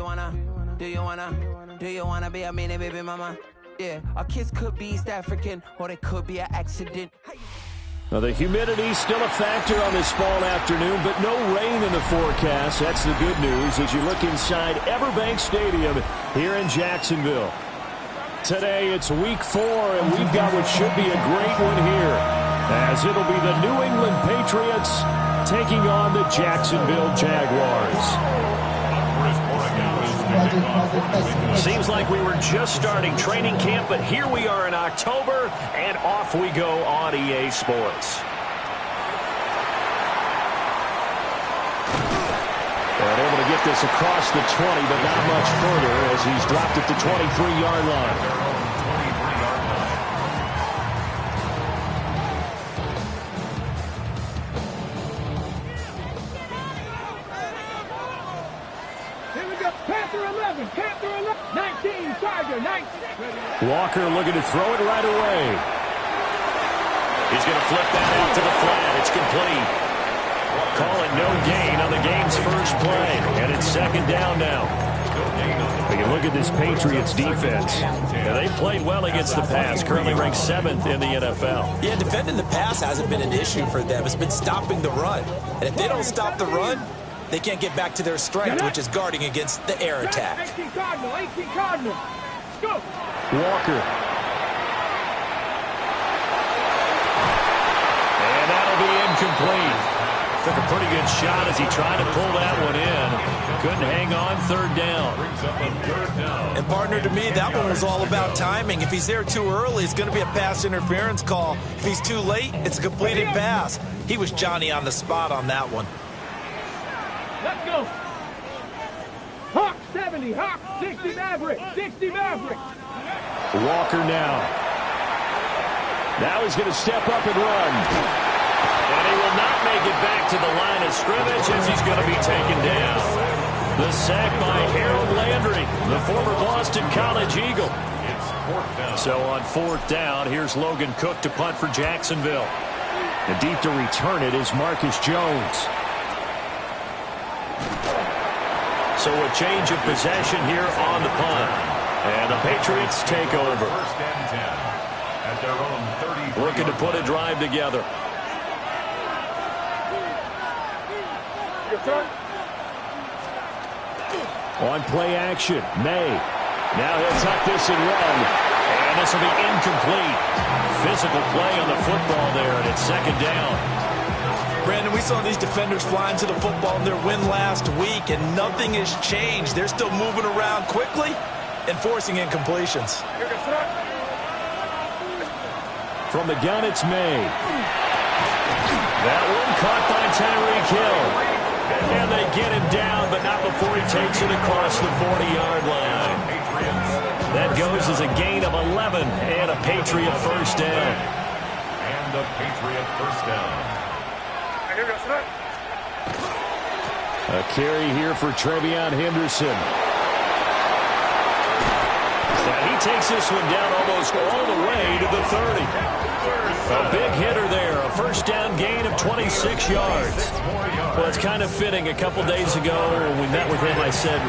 wanna be a mini baby mama? Yeah, our kids could be East African, or they could be an accident. Well, the humidity still a factor on this fall afternoon, but no rain in the forecast. That's the good news as you look inside Everbank Stadium here in Jacksonville. Today it's week 4, and we've got what should be a great one here, as it'll be the New England Patriots taking on the Jacksonville Jaguars. Seems like we were just starting training camp, but here we are in October, and off we go on EA Sports. And able to get this across the 20, but not much further as he's dropped it to 23-yard line. Walker looking to throw it right away. He's going to flip that out to the flat. It's complete. Call it no gain on the game's first play. And it's second down now. When you look at this Patriots defense, they played well against the pass. Currently ranked 7th in the NFL. Yeah, defending the pass hasn't been an issue for them. It's been stopping the run. And if they don't stop the run, they can't get back to their strength, which is guarding against the air attack. 18 Cardinal. Go. Walker. And that'll be incomplete. Took a pretty good shot as he tried to pull that one in. Couldn't hang on, third down. And partner, to me, that one was all about timing. If he's there too early, it's going to be a pass interference call. If he's too late, it's a completed pass. He was Johnny on the spot on that one. Let's go. Hawk 70, Hawk 60 Maverick, 60 Maverick. Walker now. Now he's going to step up and run. And he will not make it back to the line of scrimmage as he's going to be taken down. The sack by Harold Landry, the former Boston College Eagle. So on 4th down, here's Logan Cook to punt for Jacksonville. And deep to return it is Marcus Jones. So a change of possession here on the punt. And the Patriots take over. Looking to put a drive together. On play action, May. Now he'll tuck this and run. And this will be incomplete. Physical play on the football there, and it's second down. Brandon, we saw these defenders flying to the football in their win last week, and nothing has changed. They're still moving around quickly and forcing incompletions. From the gun, it's May. That one caught by Tyreek Hill. And they get him down, but not before he takes it across the 40-yard line. That goes as a gain of 11 and a Patriot first down. And a Patriot first down. A carry here for Trevion Henderson. Now he takes this one down almost all the way to the 30. A big hitter there. A first down gain of 26 yards. Well, it's kind of fitting. A couple days ago when we met with him, I said,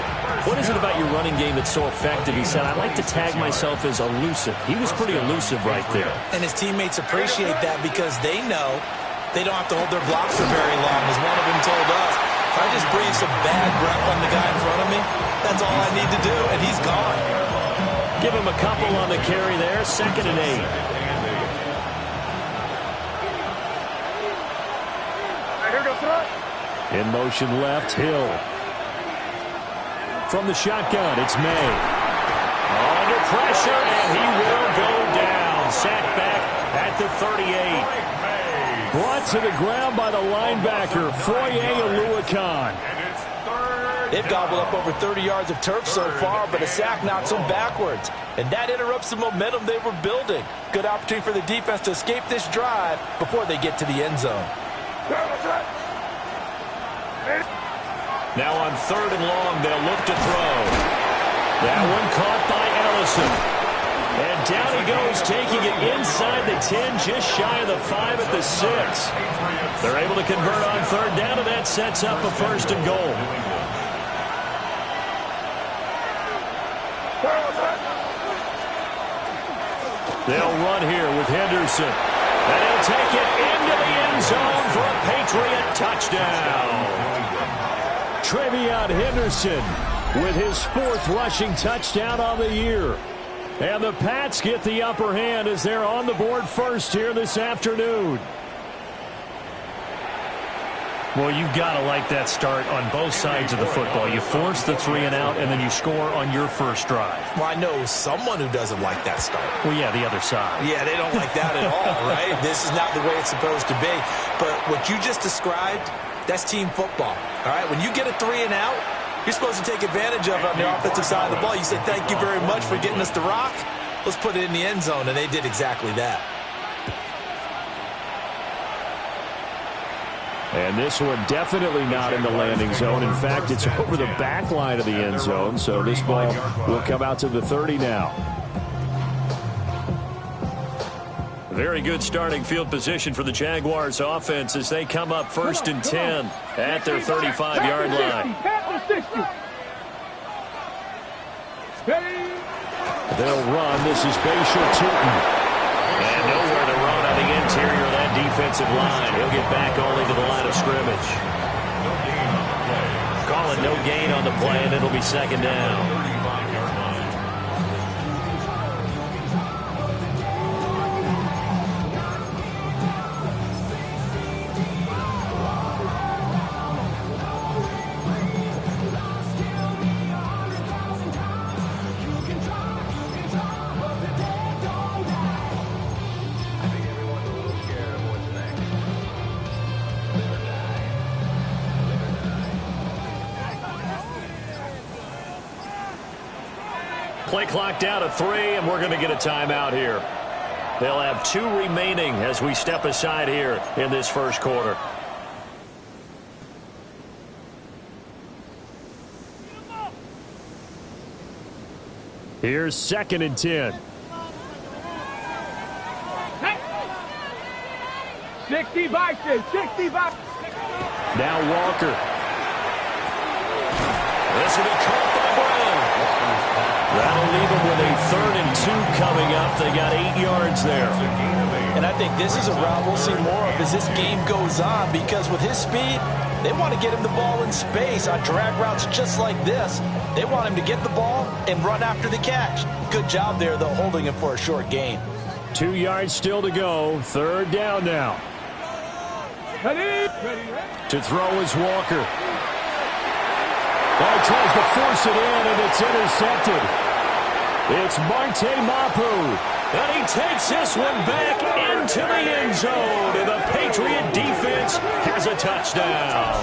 what is it about your running game that's so effective? He said, I like to tag myself as elusive. He was pretty elusive right there. And his teammates appreciate that because they know they don't have to hold their blocks for very long, as one of them told us. If I just breathe some bad breath on the guy in front of me, that's all I need to do, and he's gone. Give him a couple on the carry there, 2nd and 8. In motion left, Hill. From the shotgun, it's May. Under pressure, and he will go down. Sacked back at the 38. Brought to the ground by the linebacker, Foye Oluokun. They've gobbled up over 30 yards of turf so far, but a sack knocks them backwards. And that interrupts the momentum they were building. Good opportunity for the defense to escape this drive before they get to the end zone. Now on 3rd and long, they'll look to throw. That one caught by Ellison. And down he goes, taking it inside the 10, just shy of the 5 at the 6. They're able to convert on 3rd down, and that sets up a 1st and goal. They'll run here with Henderson. And he'll take it into the end zone for a Patriot touchdown. TreVeyon Henderson with his 4th rushing touchdown on the year. And the Pats get the upper hand as they're on the board first here this afternoon. Well, you've got to like that start on both sides of the football. You force the 3 and out, and then you score on your first drive. Well, I know someone who doesn't like that start. Well, yeah, the other side. Yeah, they don't like that at all, right? This is not the way it's supposed to be. But what you just described, that's team football, all right? When you get a 3 and out, you're supposed to take advantage of it on the offensive side of the ball. You say, thank you very much for getting us the rock. Let's put it in the end zone, and they did exactly that. And this one definitely not in the landing zone. In fact, it's over the back line of the end zone. So this ball will come out to the 30 now. Very good starting field position for the Jaguars offense as they come up 1st and 10 at their 35-yard line. They'll run. This is Bashir Tootin. And nowhere to run on the interior of that defensive line. He'll get back only to the line of scrimmage. Calling no gain on the play, and it'll be 2nd down. Play clock down to 3, and we're going to get a timeout here. They'll have 2 remaining as we step aside here in this first quarter. Here's 2nd and 10. 60 Vikings, 60 Vikings. Now Walker. This will be caught by Brown. That'll leave them with a 3rd and 2 coming up. They got 8 yards there. And I think this is a route we'll see more of as this game goes on, because with his speed, they want to get him the ball in space on drag routes just like this. They want him to get the ball and run after the catch. Good job there, though, holding him for a short gain. 2 yards still to go. 3rd down now. To throw is Walker. He tries to force it in, and it's intercepted. It's Marte Mapu. And he takes this one back into the end zone. And the Patriot defense has a touchdown.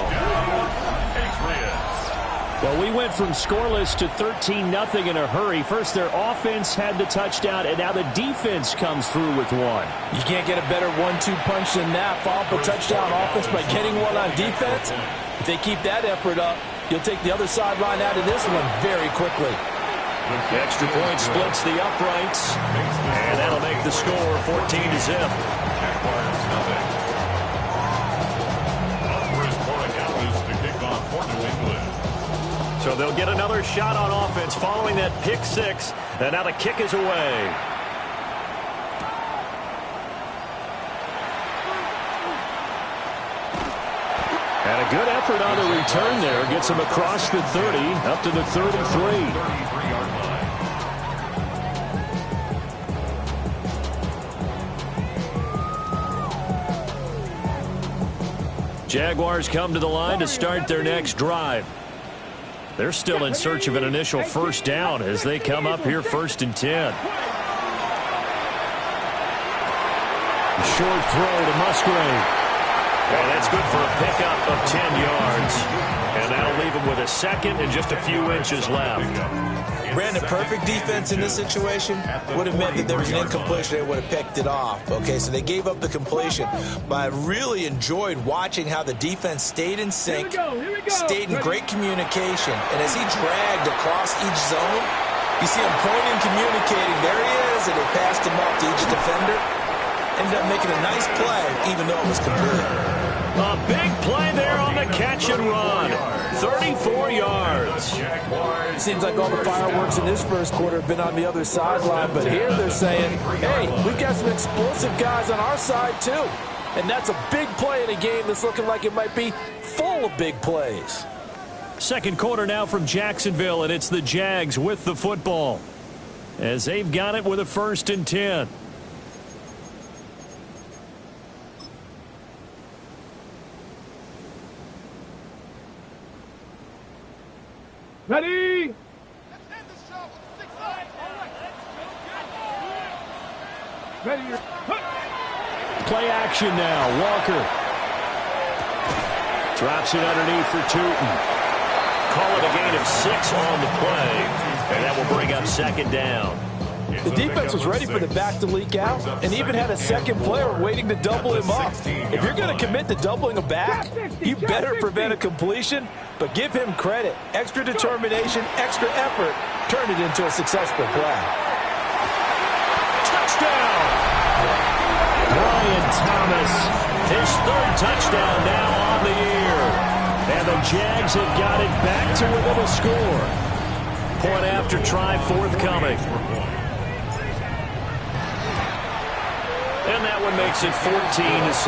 Well, we went from scoreless to 13-0 in a hurry. First, their offense had the touchdown, and now the defense comes through with one. You can't get a better 1-2 punch than that. Follow up a touchdown offense by getting one on defense. If they keep that effort up, you'll take the other sideline out of this one very quickly. The extra point splits the uprights, and that'll make the score 14-0. So they'll get another shot on offense following that pick 6, and now the kick is away. And a good effort on the return there. Gets him across the 30, up to the 33. Jaguars come to the line to start their next drive. They're still in search of an initial first down as they come up here 1st and 10. Short throw to Musgrave. And that's good for a pickup of 10 yards. And that'll leave him with a 2nd and just a few inches left. Brandon, perfect defense in this situation would have meant that there was an incompletion. They would have picked it off. Okay, so they gave up the completion. But I really enjoyed watching how the defense stayed in sync, stayed in great communication. And as he dragged across each zone, you see him pointing, communicating. There he is, and they passed him up to each defender. Ended up making a nice play, even though it was complete. A big play there on the catch and run. 34 yards. Seems like all the fireworks in this first quarter have been on the other sideline, but here they're saying, hey, we've got some explosive guys on our side too. And that's a big play in a game that's looking like it might be full of big plays. Second quarter now from Jacksonville, and it's the Jags with the football as they've got it with a 1st and 10. Ready? Ready. Play action now. Walker drops it underneath for Tootin. Call it a gain of 6 on the play, and that will bring up 2nd down. The defense was ready for the back to leak out and even had a second player waiting to double him up. If you're going to commit to doubling a back, you better prevent a completion, but give him credit. Extra determination, extra effort turned it into a successful play. Touchdown! Brian Thomas, his 3rd touchdown now on the year. And the Jags have got it back to within a score. Point after try forthcoming. And that one makes it 14-7. That's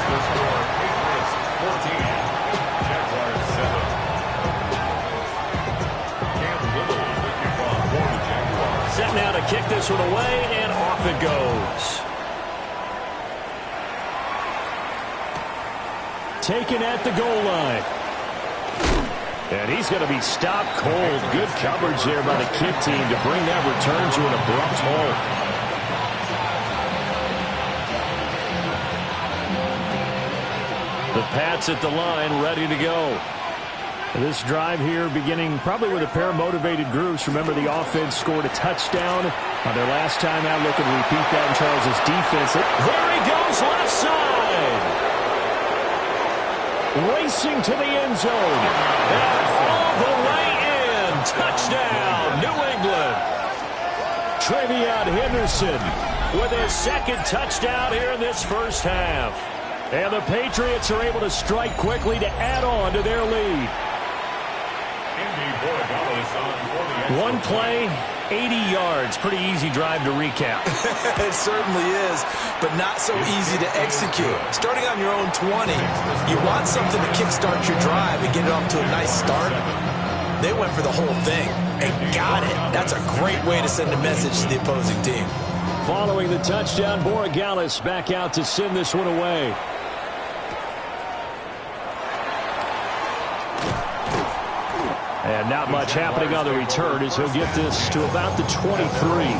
the score. Patriots 14. Jaguars 7. Cam Little, the kickoff for the Jaguars. Set now to kick this one away, and off it goes. Taken at the goal line. And he's going to be stopped cold. Good coverage there by the kick team to bring that return to an abrupt halt. The Pats at the line, ready to go. This drive here beginning probably with a pair of motivated groups. Remember, the offense scored a touchdown on their last time out. Looking to repeat that in Charles' defense. There he goes, left side. Racing to the end zone. And all the way in. Touchdown, New England. Trevion Henderson with his 2nd touchdown here in this first half. And the Patriots are able to strike quickly to add on to their lead. One play, 80 yards. Pretty easy drive to recap. It certainly is, but not so easy to execute. Starting on your own 20, you want something to kickstart your drive and get it off to a nice start. They went for the whole thing and got it. That's a great way to send a message to the opposing team. Following the touchdown, Borregales back out to send this one away. And not much happening on the return as he'll get this to about the 23.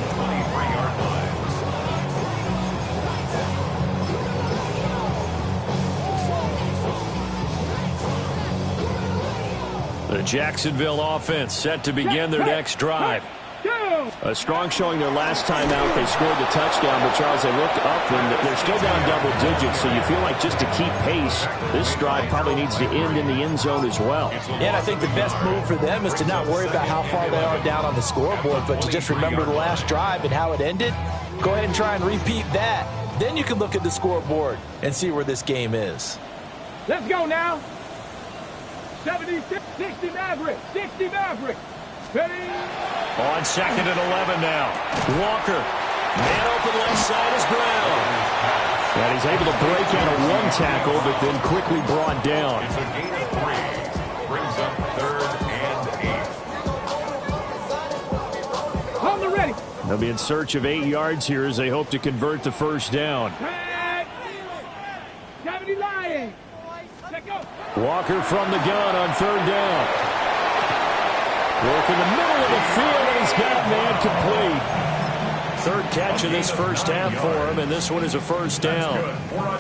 The Jacksonville offense set to begin their next drive. A strong showing their last time out. They scored the touchdown, but Charles, they looked up and they're still down double digits, so you feel like just to keep pace, this drive probably needs to end in the end zone as well. Yeah, and I think the best move for them is to not worry about how far they are down on the scoreboard, but to just remember the last drive and how it ended. Go ahead and try and repeat that. Then you can look at the scoreboard and see where this game is. Let's go now. 76, 60 Maverick, 60 Maverick. Ready? On 2nd and 11 now. Walker. Man open left side is Brown. And he's able to break out a 1 tackle, but then quickly brought down. It's a gain of 3. Brings up 3rd and 8. On the ready. They'll be in search of 8 yards here as they hope to convert the first down. 70 Lions. Let go. Walker from the gun on 3rd down. Work in the middle of the field, and he's got a man complete. 3rd catch of this first half for him, and this one is a first down.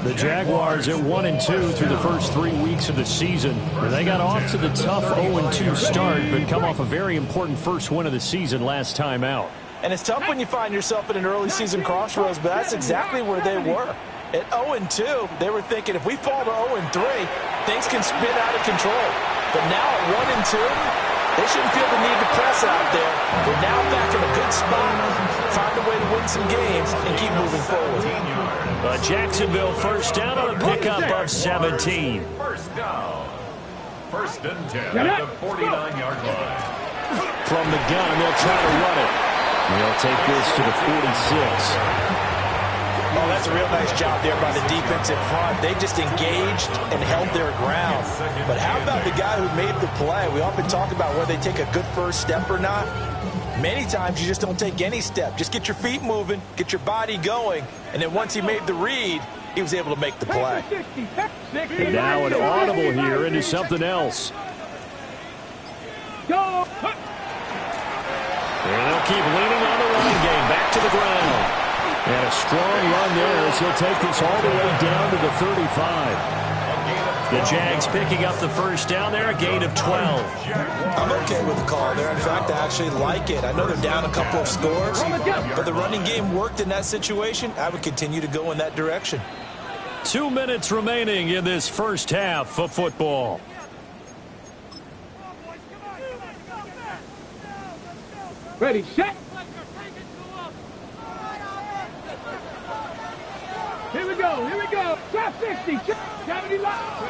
The Jaguars at 1-2 through the first 3 weeks of the season. They got off to the tough 0-2 start, but come off a very important first win of the season last time out. And it's tough when you find yourself at an early season crossroads, but that's exactly where they were. At 0-2, they were thinking if we fall to 0-3, things can spin out of control. But now at 1-2, They shouldn't feel the need to press out there. They're now back in a good spot. Find a way to win some games and keep moving forward. Jacksonville first down on a pickup of 17. First down. First and 10 at the 49-yard line. From the gun, they'll try to run it. They'll take this to the 46. Oh, that's a real nice job there by the defensive front. They just engaged and held their ground. But how about the guy who made the play? We often talk about whether they take a good first step or not. Many times you just don't take any step. Just get your feet moving, get your body going, and then once he made the read, he was able to make the play. And now an audible here into something else. Go! And they'll keep leaning on the running game. Back to the ground. And a strong run there as he'll take this all the way down to the 35. The Jags picking up the first down there, a gain of 12. I'm okay with the call there. In fact, I actually like it. I know they're down a couple of scores, but the running game worked in that situation. I would continue to go in that direction. 2 minutes remaining in this first half of football. Ready, set. Here we go. Drop 60. 70 left.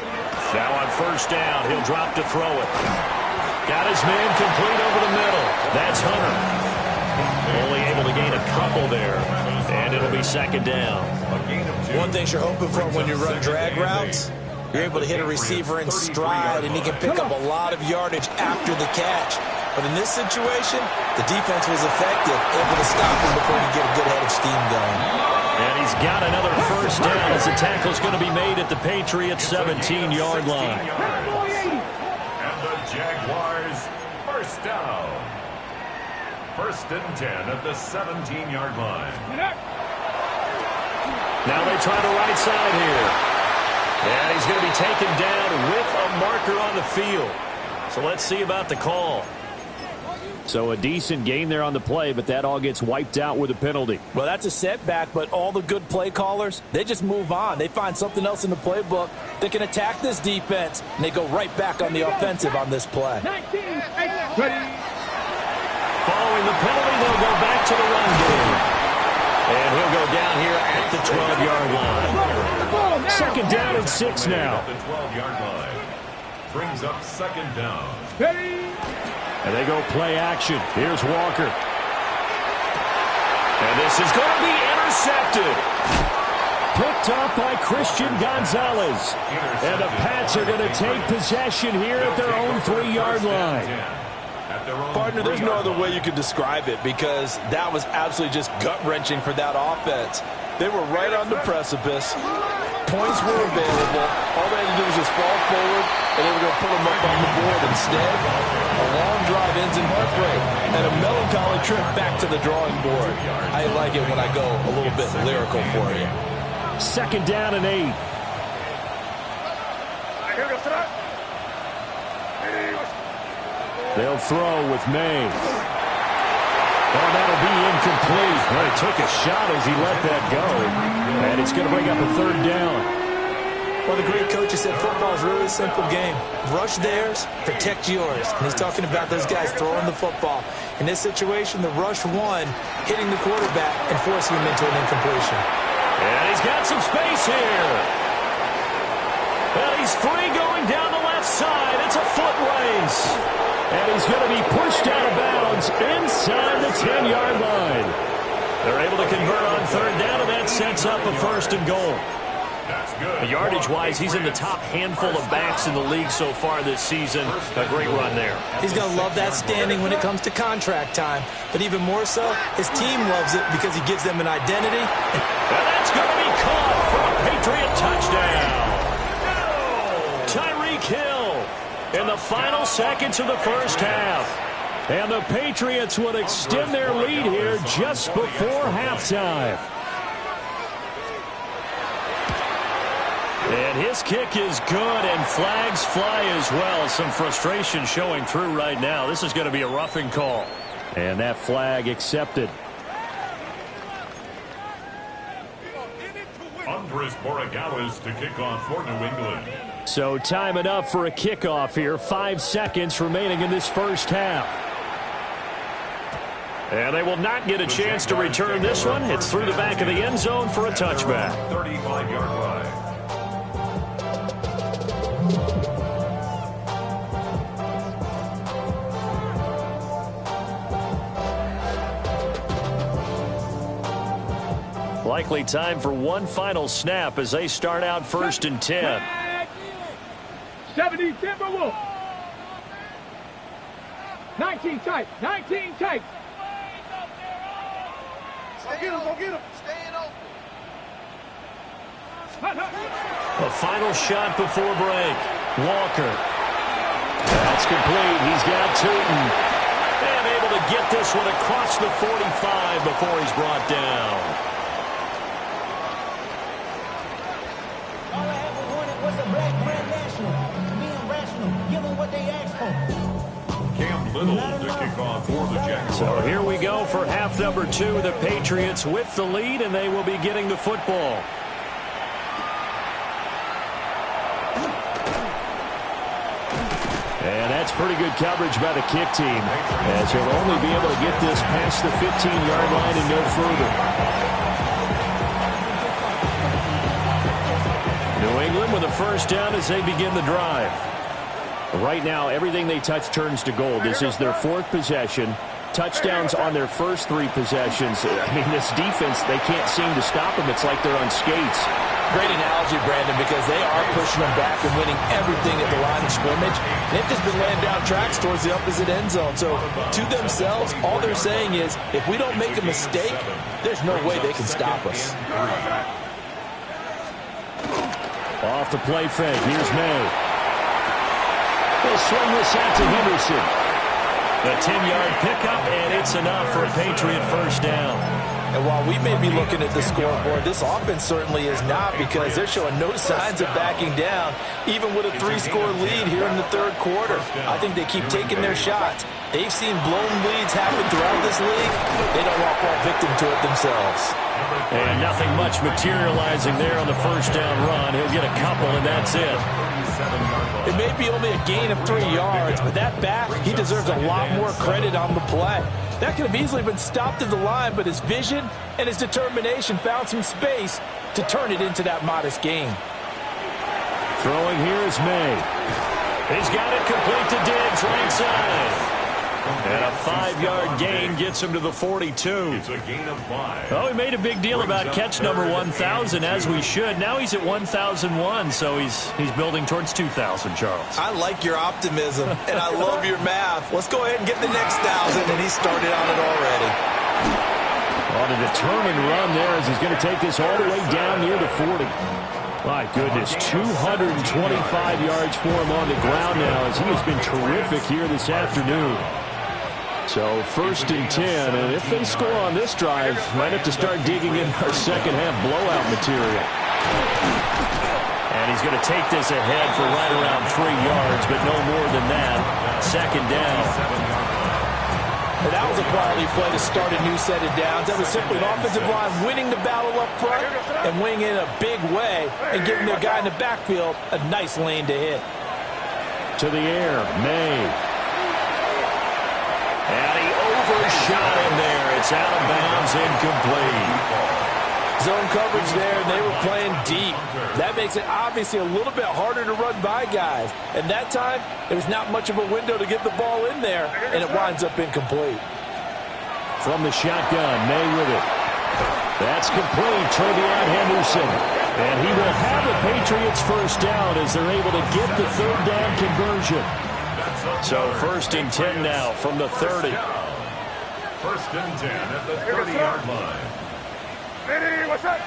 Now on first down, he'll drop to throw it. Got his man complete over the middle. That's Hunter. Only able to gain a couple there. And it'll be second down. One thing you're hoping for when you run drag routes, you're able to hit a receiver in stride, and he can pick up a lot of yardage after the catch. But in this situation, the defense was effective, able to stop him before he get a good head of steam going. And he's got another first down as the tackle's going to be made at the Patriots' 17-yard line. And the Jaguars first down. First and 10 at the 17-yard line. Now they try the right side here. And he's going to be taken down with a marker on the field. So let's see about the call. So a decent gain there on the play, but that all gets wiped out with a penalty. Well, that's a setback, but all the good play callers, they just move on. They find something else in the playbook that can attack this defense, and they go right back on the offensive on this play. 19, 8, ready. Following the penalty, they'll go back to the run game. And he'll go down here at the 12-yard line. Second down and 6 now. At the 12-yard line. Brings up second down. Ready. And they go play action. Here's Walker. And this is going to be intercepted. Picked up by Christian Gonzalez. And the Pats are going to take possession here at their own 3-yard line. Partner, there's no other way you could describe it because that was absolutely just gut-wrenching for that offense. They were right on the precipice. Points were available. All they had to do was just fall forward, and they were going to put them up on the board. Instead, a long drive ends in heartbreak and a melancholy trip back to the drawing board. I like it when I go a little bit lyrical for you. Second down and 8. They'll throw with May. Oh, that'll be incomplete. Well, he took a shot as he let that go. And it's going to bring up a third down. Well, the great coach has said football is really a simple game. Rush theirs, protect yours. And he's talking about those guys throwing the football. In this situation, the rush one, hitting the quarterback and forcing him into an incompletion. And he's got some space here. Well, he's free going down the left side. It's a foot race. And he's going to be pushed out of bounds inside the 10-yard line. They're able to convert on third down, and that sets up a first and goal. That's good. Yardage-wise, he's in the top handful of backs in the league so far this season. A great run there. He's going to love that standing when it comes to contract time. But even more so, his team loves it because he gives them an identity. And that's going to be caught for a Patriot touchdown. Tyreek Hill in the final seconds of the first half. And the Patriots would extend their lead here just before halftime. And his kick is good, and flags fly as well. Some frustration showing through right now. This is going to be a roughing call. And that flag accepted. On Chris Borregales to kick off for New England. So time enough for a kickoff here. 5 seconds remaining in this first half. And they will not get a chance to return this one. It's through the back of the end zone for a touchback. 35-yard line. Likely time for one final snap as they start out 1st and 10. 70 Timberwolves. 19 tight. 19 tight. Go get him. Staying open. A final shot before break. Walker. That's complete. He's got Tootin. And able to get this one across the 45 before he's brought down. All I ever wanted was a black Grand National. Being rational, give them what they asked for. Cam Little to kick off for the Jaguars. So here we go for half number 2. The Patriots with the lead, and they will be getting the football. And that's pretty good coverage by the kick team, as he'll only be able to get this past the 15-yard line and no further. New England with a first down as they begin the drive. Right now, everything they touch turns to gold. This is their 4th possession. Touchdowns on their first 3 possessions. I mean, this defense, they can't seem to stop them. It's like they're on skates. Great analogy, Brandon, because they are pushing them back and winning everything at the line of scrimmage. They've just been laying down tracks towards the opposite end zone. So to themselves, all they're saying is, if we don't make a mistake, there's no way they can stop us. Off the play fake. Here's May. They'll swing this out to Henderson. The 10-yard pickup, and it's enough for a Patriot first down. And while we may be looking at the scoreboard, this offense certainly is not, because they're showing no signs of backing down, even with a 3-score lead here in the 3rd quarter. I think they keep taking their shots. They've seen blown leads happen throughout this league. They don't want to fall victim to it themselves. And nothing much materializing there on the first down run. He'll get a couple, and that's it. It may be only a gain of 3 yards, but that back, he deserves a lot more credit on the play. That could have easily been stopped at the line, but his vision and his determination found some space to turn it into that modest gain. Throwing here is May. He's got it complete to Diggs, right side. And a 5-yard gain gets him to the 42. It's a gain of 5. Oh, we made a big deal about catch number 1,000, as we should. Now he's at 1,001, so he's building towards 2,000, Charles. I like your optimism, and I love your math. Let's go ahead and get the next 1,000, and he started on it already. On a determined run there as he's going to take this all the way down near the 40. My goodness, 225 yards for him on the ground now, as he has been terrific here this afternoon. So 1st and 10, and if they score on this drive, might have to start digging in our second half blowout material. And he's going to take this ahead for right around 3 yards, but no more than that. 2nd down. And that was a quality play to start a new set of downs. That was simply an offensive line winning the battle up front and winning in a big way and giving their guy in the backfield a nice lane to hit. To the air, May. And he overshot him there. It's out of bounds, incomplete. Zone coverage there, and they were playing deep. That makes it obviously a little bit harder to run by guys. And that time, there was not much of a window to get the ball in there, and it winds up incomplete. From the shotgun, May with it. That's complete. Trevion Henderson. And he will have the Patriots first down as they're able to get the 3rd down conversion. So 1st and 10 now from the 30. 1st and 10 at the 30-yard line. What's up?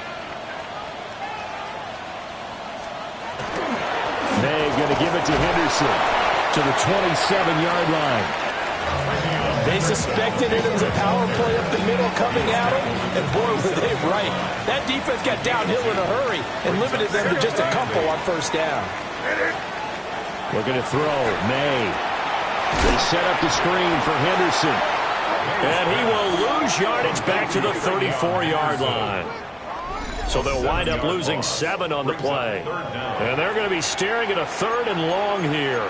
May going to give it to Henderson to the 27-yard line. They suspected it was a power play up the middle coming at them, and boy, were they right. That defense got downhill in a hurry and limited them to just a couple on 1st down. Looking to throw, May. They set up the screen for Henderson. And he will lose yardage back to the 34-yard line. So they'll wind up losing 7 on the play. And they're going to be staring at a 3rd and long here.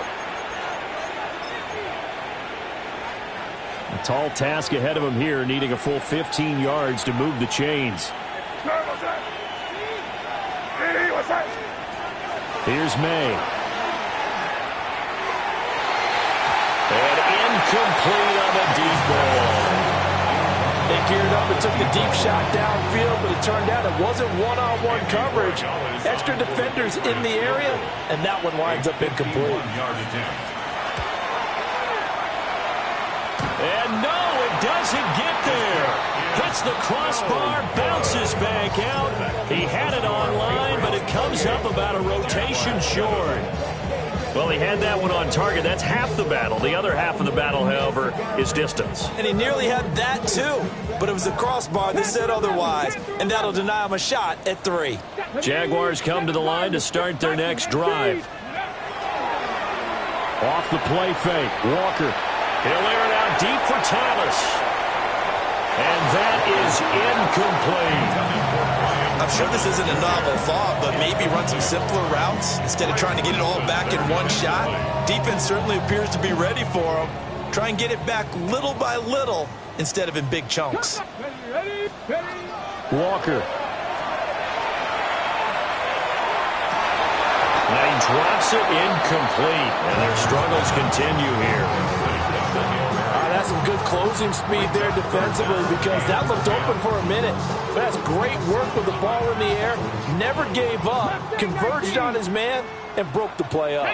A tall task ahead of him here, needing a full 15 yards to move the chains. Here's May. And incomplete on the deep ball. They geared up and took the deep shot downfield, but it turned out it wasn't one-on-one coverage. Extra defenders in the area, and that one winds up incomplete. And no, it doesn't get there. Hits the crossbar, bounces back out. He had it online, but it comes up about a rotation short. Well, he had that one on target. That's half the battle. The other half of the battle, however, is distance. And he nearly had that, too. But it was the crossbar that said otherwise, and that'll deny him a shot at 3. Jaguars come to the line to start their next drive. Off the play fake, Walker. He'll air it out deep for Thomas. And that is incomplete. I'm sure this isn't a novel thought, but maybe run some simpler routes instead of trying to get it all back in one shot. Defense certainly appears to be ready for him. Try and get it back little by little instead of in big chunks. Walker. And he drops it incomplete. And their struggles continue here. That's some good closing speed there defensively because that looked open for a minute. But that's great work with the ball in the air. Never gave up, converged on his man, and broke the play up.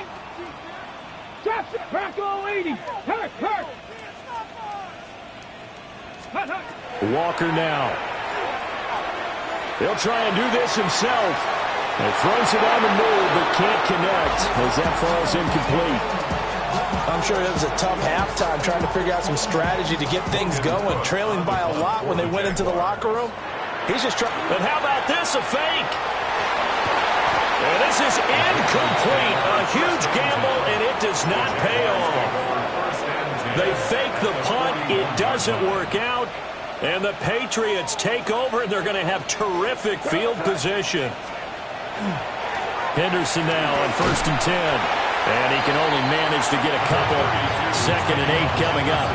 Walker now. He'll try and do this himself. He throws it on the move, but can't connect as that falls incomplete. I'm sure it was a tough halftime trying to figure out some strategy to get things going. Trailing by a lot when they went into the locker room. He's just trying. But how about this? A fake. And this is incomplete. A huge gamble, and it does not pay off. They fake the punt. It doesn't work out. And the Patriots take over, and they're going to have terrific field position. Henderson now on 1st and 10. And he can only manage to get a couple. 2nd and 8 coming up.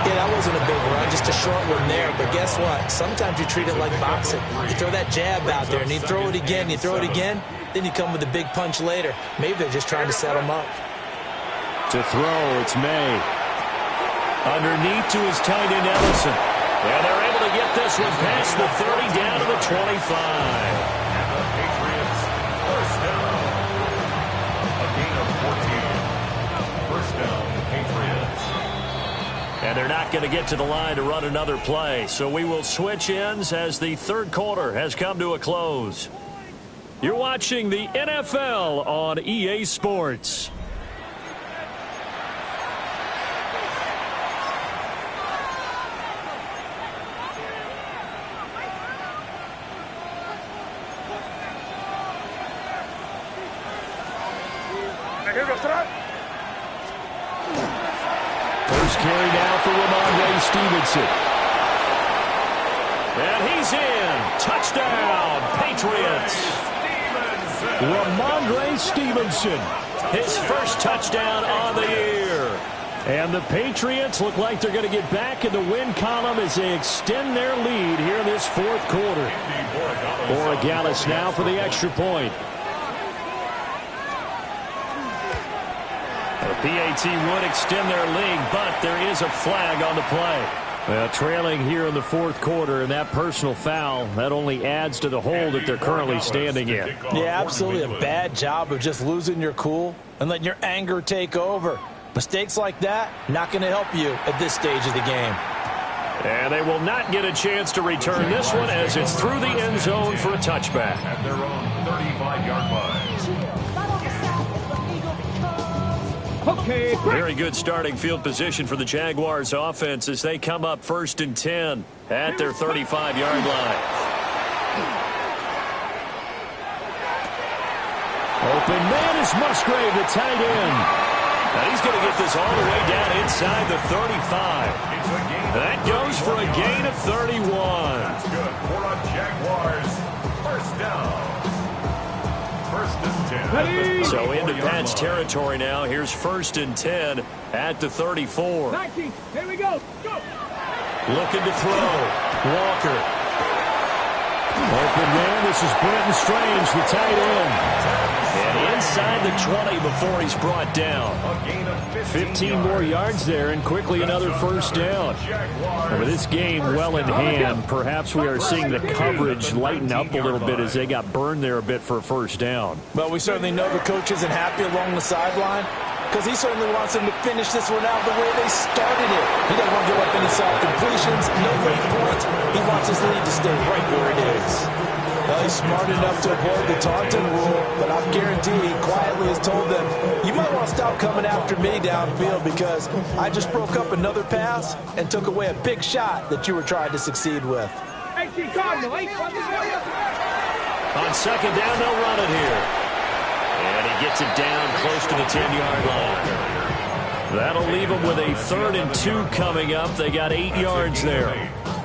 Yeah, that wasn't a big run, just a short one there. But guess what? Sometimes you treat it like boxing. You throw that jab out there, and you throw it again, you throw it again, then you come with a big punch later. Maybe they're just trying to set him up. To throw, it's May. Underneath to his tight end, Ellison. And they're able to get this one past the 30 down to the 25. And they're not going to get to the line to run another play. So we will switch ends as the 3rd quarter has come to a close. You're watching the NFL on EA Sports. First carry now for Ramondre Stevenson. And he's in. Touchdown, Patriots. Ramondre Stevenson, his first touchdown on the year. And the Patriots look like they're going to get back in the win column as they extend their lead here in this 4th quarter. Borregales now for the extra point. The PAT would extend their lead, but there is a flag on the play. Well, trailing here in the 4th quarter, and that personal foul, that only adds to the hole that they're currently standing in. Yeah, absolutely a bad job of just losing your cool and letting your anger take over. Mistakes like that, not going to help you at this stage of the game. And they will not get a chance to return this one as it's through the end zone for a touchback. At their own 35-yard line. Okay, very good starting field position for the Jaguars offense as they come up 1st and 10 at their 35-yard line. Open man is Musgrave, the tight end. Now he's going to get this all the way down inside the 35. That goes for a gain of 31. That's good for the Jaguars. First down. First and 10. So into Pat's territory now. Here's 1st and 10 at the 34. 19. Here we go. Go. Looking to throw. Walker. Open man. This is Brenton Strange, the tight end. And inside the 20 before he's brought down. 15 more yards there, and quickly another first down. And with this game well in hand, perhaps we are seeing the coverage lighten up a little bit as they got burned there a bit for a first down. Well, we certainly know the coach isn't happy along the sideline because he certainly wants them to finish this one out the way they started it. He doesn't want to give up any soft completions, no late points. He wants his lead to stay right where it is. Well, he's smart enough to avoid the taunting rule, but I guarantee he quietly has told them, you might want to stop coming after me downfield because I just broke up another pass and took away a big shot that you were trying to succeed with. On second down, they'll run it here. And he gets it down close to the 10-yard line. That'll leave them with a 3rd and 2 coming up. They got 8 yards there.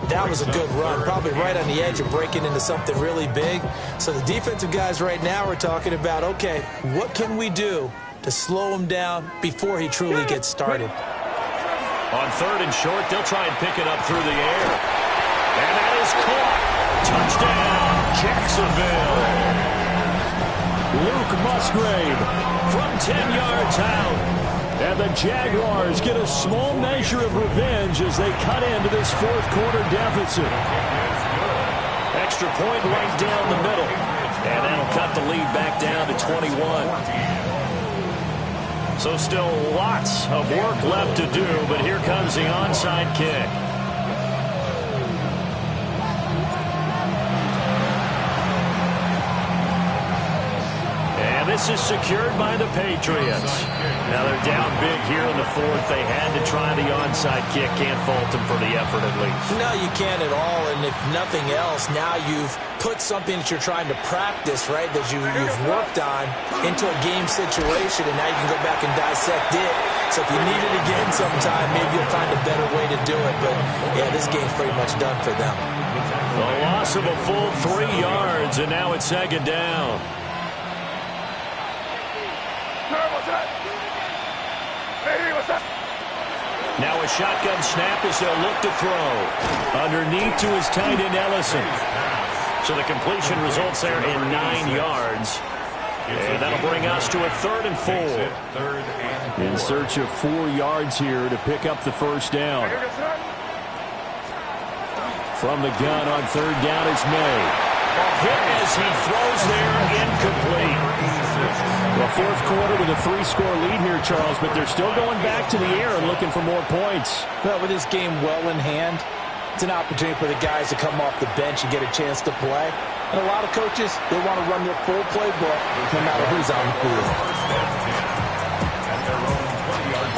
That was a good run, probably right on the edge of breaking into something really big. So the defensive guys right now are talking about, okay, what can we do to slow him down before he truly gets started? On 3rd and short, they'll try and pick it up through the air. And that is caught. Touchdown, Jacksonville. Luke Musgrave from 10 yards out. And the Jaguars get a small measure of revenge as they cut into this 4th quarter deficit. Extra point right down the middle. And that'll cut the lead back down to 21. So still lots of work left to do, but here comes the onside kick. And this is secured by the Patriots. Now they're down big here in the 4th. They had to try the onside kick. Can't fault them for the effort at least. No, you can't at all. And if nothing else, now you've put something that you're trying to practice, right, that you've worked on into a game situation, and now you can go back and dissect it. So if you need it again sometime, maybe you'll find a better way to do it. But, yeah, this game's pretty much done for them. The loss of a full 3 yards, and now it's 2nd down. Now a shotgun snap as they'll look to throw. Underneath to his tight end, Ellison. So the completion results there in 9 yards. And that'll bring us to a 3rd and 4. In search of 4 yards here to pick up the first down. From the gun on 3rd down is May. Hit as he throws there, incomplete. The 4th quarter with a 3-score lead here, Charles, but they're still going back to the air and looking for more points. Well, with this game well in hand, it's an opportunity for the guys to come off the bench and get a chance to play. And a lot of coaches, they want to run their full playbook no matter who's on the field. At their own 20-yard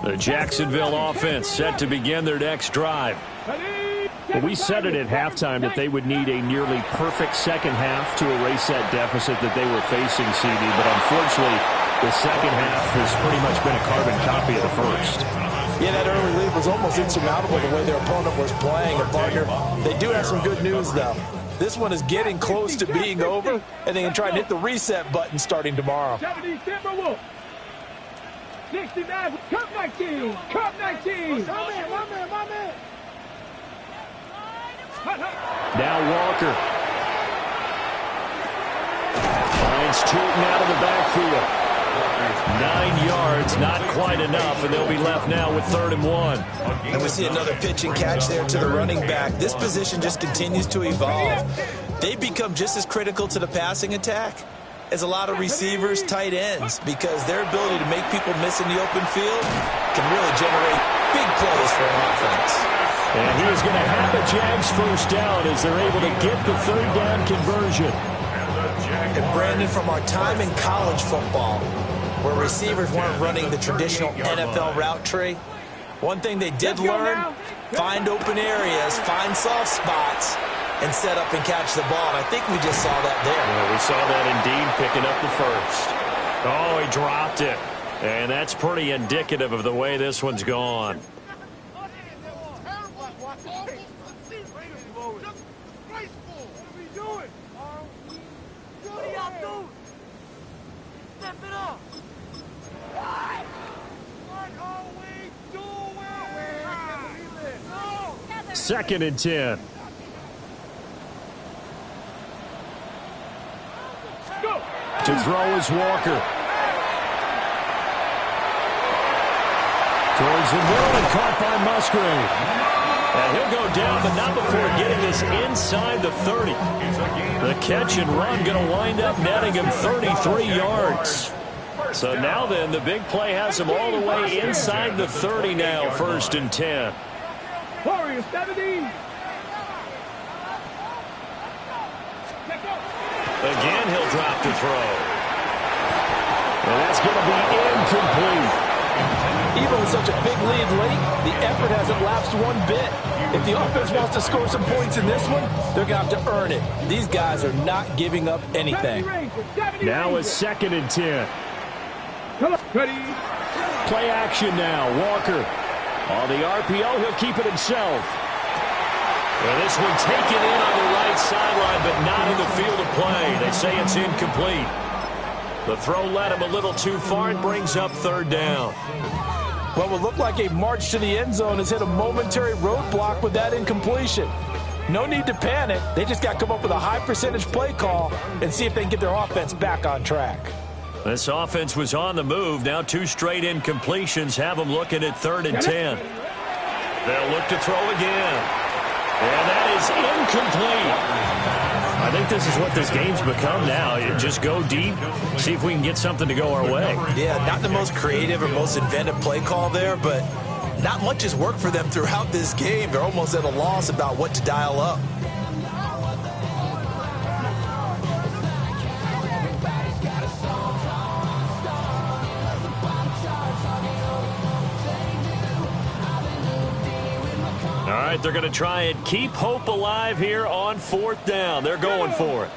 line. The Jacksonville offense set to begin their next drive. Well, we said it at halftime that they would need a nearly perfect second half to erase that deficit that they were facing, CD, but unfortunately, the second half has pretty much been a carbon copy of the first. Yeah, that early lead was almost insurmountable the way their opponent was playing. And, partner, they do have some good news, though. This one is getting close to being over, and they can try and hit the reset button starting tomorrow. 69, Cup 19, Cup 19. My man. Now Walker. Finds Tootin out of the backfield. 9 yards, not quite enough, and they'll be left now with 3rd and 1. And we see another pitch and catch there to the running back. This position just continues to evolve. They become just as critical to the passing attack as a lot of receivers, tight ends, because their ability to make people miss in the open field can really generate big plays for an offense. And he is going to have a Jags first down as they're able to get the 3rd down conversion. And Brandon, from our time in college football, where receivers weren't running the traditional NFL route tree, one thing they did learn, find open areas, find soft spots, and set up and catch the ball. And I think we just saw that there. Yeah, we saw that indeed, picking up the first. Oh, he dropped it. And that's pretty indicative of the way this one's gone. Second and 10. To throw is Walker. Towards the middle and caught by Musgrave. And he'll go down, but not before getting this inside the 30. The catch and run going to wind up netting him 33 yards. So now then, the big play has him all the way inside the 30 now, first and 10. Warriors 70. Again, he'll drop to throw. And that's going to be incomplete. Even with such a big lead late, the effort hasn't lapsed one bit. If the offense wants to score some points in this one, they're going to have to earn it. These guys are not giving up anything. Now it's second and 10. Play action now. Walker. On the RPO, he'll keep it himself. Well, this one taken in on the right sideline, but not in the field of play. They say it's incomplete. The throw led him a little too far and brings up third down. Well, it would look like a march to the end zone has hit a momentary roadblock with that incompletion. No need to panic. They just got to come up with a high percentage play call and see if they can get their offense back on track. This offense was on the move. Now 2 straight incompletions have them looking at third and 10. They'll look to throw again. And that is incomplete. I think this is what this game's become now. You just go deep, see if we can get something to go our way. Yeah, not the most creative or most inventive play call there, but not much has worked for them throughout this game. They're almost at a loss about what to dial up. All right, they're going to try and keep hope alive here on fourth down. They're going for it.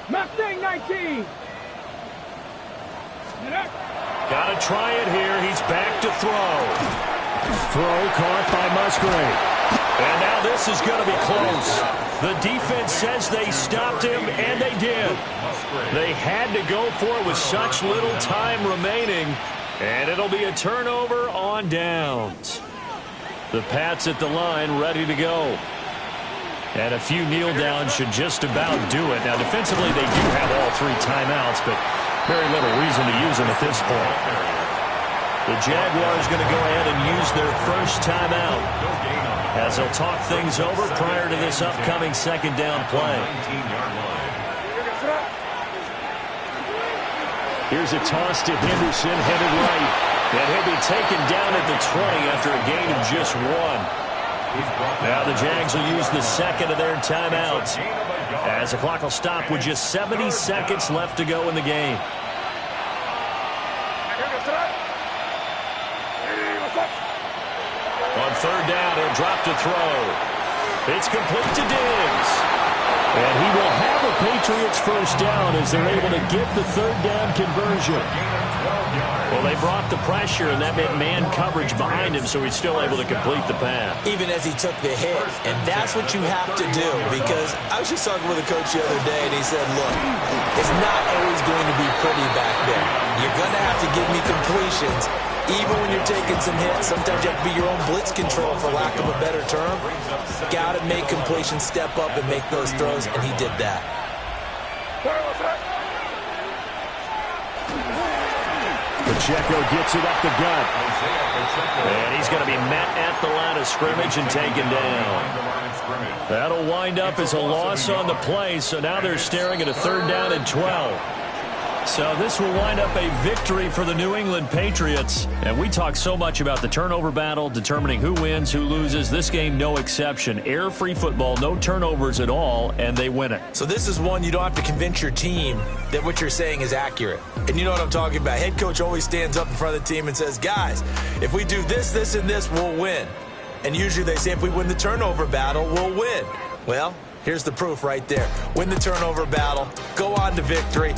Mustang 19. Got to try it here. He's back to throw. Throw caught by Musgrave. And now this is going to be close. The defense says they stopped him, and they did. They had to go for it with such little time remaining, and it'll be a turnover on downs. The Pats at the line ready to go. And a few kneel downs should just about do it. Now, defensively, they do have all 3 timeouts, but very little reason to use them at this point. The Jaguars going to go ahead and use their first timeout as they'll talk things over prior to this upcoming second down play. Here's a toss to Henderson, headed right. And he'll be taken down at the 20 after a gain of just 1. Now the Jags will use the second of their timeouts as the clock will stop with just 70 seconds left to go in the game. On third down, he'll drop to throw. It's complete to Diggs. And he will have a Patriots first down as they're able to get the third down conversion. Well, they brought the pressure, and that meant man coverage behind him, so he's still able to complete the pass. Even as he took the hit, and that's what you have to do, because I was just talking with a coach the other day, and he said, look, it's not always going to be pretty back there. You're going to have to give me completions, even when you're taking some hits. Sometimes you have to be your own blitz control, for lack of a better term. Got to make completions, step up, and make those throws, and he did that. Pacheco gets it up the gut. And he's going to be met at the line of scrimmage and taken down. That'll wind up as a loss on the play, so now they're staring at a third down and 12. So this will wind up a victory for the New England Patriots. And we talk so much about the turnover battle, determining who wins, who loses. This game, no exception. Error-free football, no turnovers at all, and they win it. So this is one you don't have to convince your team that what you're saying is accurate. And you know what I'm talking about. Head coach always stands up in front of the team and says, guys, if we do this, this, and this, we'll win. And usually they say if we win the turnover battle, we'll win. Well, here's the proof right there. Win the turnover battle, go on to victory.